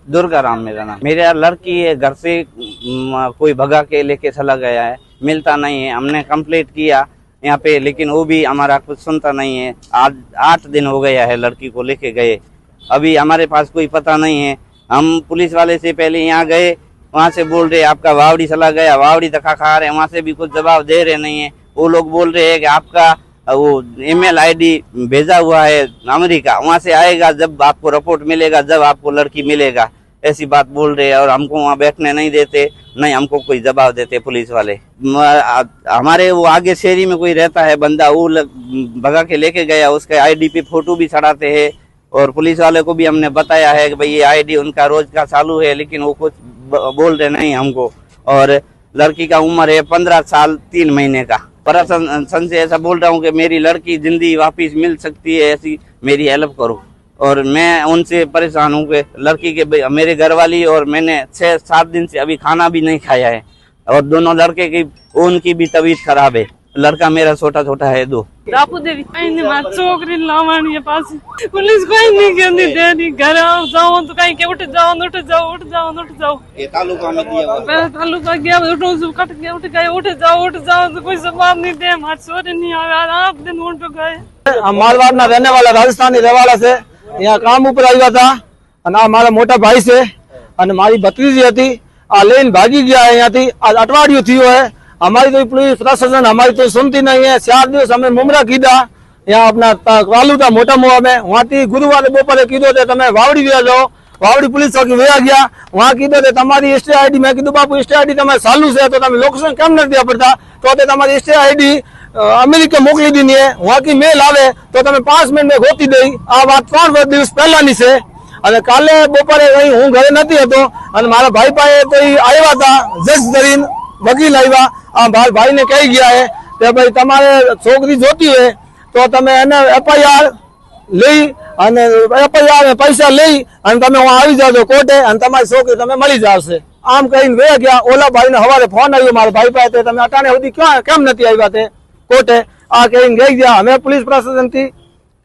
दुर्गा राम मेरा नाम। मेरा लड़की है, घर से कोई भगा के लेके चला गया है, मिलता नहीं है। हमने कंप्लेंट किया यहाँ पे, लेकिन वो भी हमारा कुछ सुनता नहीं है। आज 8 दिन हो गया है लड़की को लेके गए, अभी हमारे पास कोई पता नहीं है। हम पुलिस वाले से पहले यहाँ गए, वहाँ से बोल रहे आपका वावड़ी चला गया, वावड़ी धक्का खा रहे हैं, वहाँ से भी कुछ जवाब दे रहे नहीं है। वो लोग बोल रहे हैं कि आपका वो ईमेल आईडी भेजा हुआ है अमेरिका, वहाँ से आएगा, जब आपको रिपोर्ट मिलेगा जब आपको लड़की मिलेगा, ऐसी बात बोल रहे हैं। और हमको वहाँ बैठने नहीं देते, नहीं हमको कोई जवाब देते पुलिस वाले। हमारे वो आगे शहरी में कोई रहता है बंदा, वो भगा के लेके गया, उसके आईडी पे फोटो भी चढ़ाते हैं। और पुलिस वाले को भी हमने बताया है कि भाई ये आईडी उनका रोज का चालू है, लेकिन वो कुछ बोल रहे नहीं हमको। और लड़की का उम्र है 15 साल 3 महीने का। प्रशासन से ऐसा बोल रहा हूँ कि मेरी लड़की जिंदगी वापस मिल सकती है, ऐसी मेरी हेल्प करो। और मैं उनसे परेशान हूँ कि लड़की के मेरे घर वाली और मैंने 6-7 दिन से अभी खाना भी नहीं खाया है। और दोनों लड़के की उनकी भी तबीयत खराब है। लड़का मेरा छोटा है 2। रापू देवी छोकरी लावानी है पास पुलिस कोई नहीं कहती दे घर जाओ तो कहीं के उठ जाओ ये तालुका में दिया हुआ मैं तालुका गया उठो कट गया उठ जाओ तो कोई जवाब नहीं दे। हमारे छोरे नहीं आया, 8 दिन उठ गए। हम मारवाड़ ना रहने वाला राजस्थानी रहवाला से यहाँ काम ऊपर आया था। हमारा मोटा भाई से मारी भतीजी थी, लेन भागी गया है यहाँ थी। आज अटवाड़ियों थी है। हमारी तो पुलिस प्रशासन हमारी तो सुनती नहीं है। 4 दिवस हमें मुमरा कीधा यहाँ अपना वालू था मोटा मुआ में। वहाँ थी गुरुवार बपोरे कीधो थे तमे वावड़ी व्या जाओ, वावड़ी पुलिस चौकी व्या गया, वहाँ कीधो थे तमारी एसटी आईडी। मैं कीधु बापू एसटी आईडी तमारे चालू से तो तमे लोकेशन केम नहीं दिया पड़ता, तो तमारी एसटी आईडी अमेरिका मोकली दी है। वहाँ की मेल आवे तो तमे 5 मिनट में गोती दी। आ बात 3 दिवस पहला नी से। અને કાલે બપોરે હું ઘરે નથી હતો અને મારા ભાઈ પાસે કોઈ આવ્યા હતા જજ કરીને વકીલ આવ્યા। આ ભાઈ ને કહી ગયા है કે ભાઈ તમારે છોકરી જોતી હોય તો તમે એને એફઆઈઆર લઈ અને એફઆઈઆર પૈસા લઈ અને તમે આવી જાજો કોર્ટે અને તમારી છોકરી તમે મળી જાવશે। આમ કહીને વે ગયા। ઓલા ભાઈ ને હવારે ફોન આવ્યો મારા ભાઈ પાસે, તમે અટાણે સુધી કેમ નથી આવ્યા તે કોર્ટે? આ કહીને ગઈ ગયા। અમે पुलिस प्रशासन थी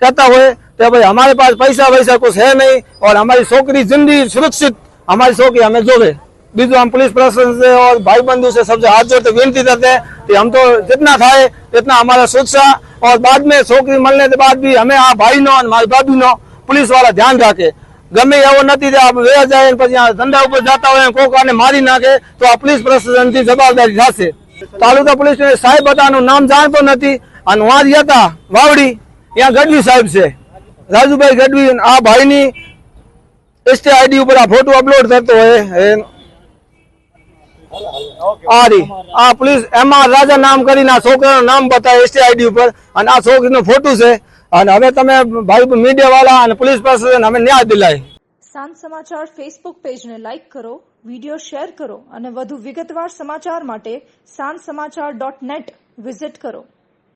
कहता हुए तो भाई हमारे पास पैसा वैसा कुछ है नहीं और हमारी छोकरी जिंदगी सुरक्षित हमारी छोकरी हमें जोवे। बीजू हम पुलिस प्रशासन से और भाई बंधु से सबसे हाथ जोड़ते विनती करते हैं कि हम तो जितना थाए इतना हमारा सुरक्षा और बाद में छोकरी मिलने के बाद भी हमें आ भाई नो मारी भाभी नो पुलिस वाला ध्यान रखे। गमे एवो नहीं आप वे जाए धंधा ऊपर जाता हो कोक ने मारी नाखे तो आ पुलिस प्रशासन की जवाबदारी थशे। तालुका पुलिस साहेब था नाम जानतो नहीं और वहां गया था वावड़ी, यहाँ गढ़वी साहेब से राजूभाई गढ़वी। आ भाई नी एसटी आईडी ऊपर आ फोटो अपलोड करते है। आ रही आ पुलिस एम आर राजा नाम करी छोकरा नाम बताए एसटी आईडी ऊपर और आ छोकरी फोटो से। हमें तमे भाई मीडिया वाला पुलिस प्रशासन हमें न्याय दिलाए। सांत समाचार फेसबुक पेज ने लाइक करो, वीडियो शेर करो અને વધુ વિગતવાર સમાચાર માટે santsamaachar.net વિઝિટ કરો।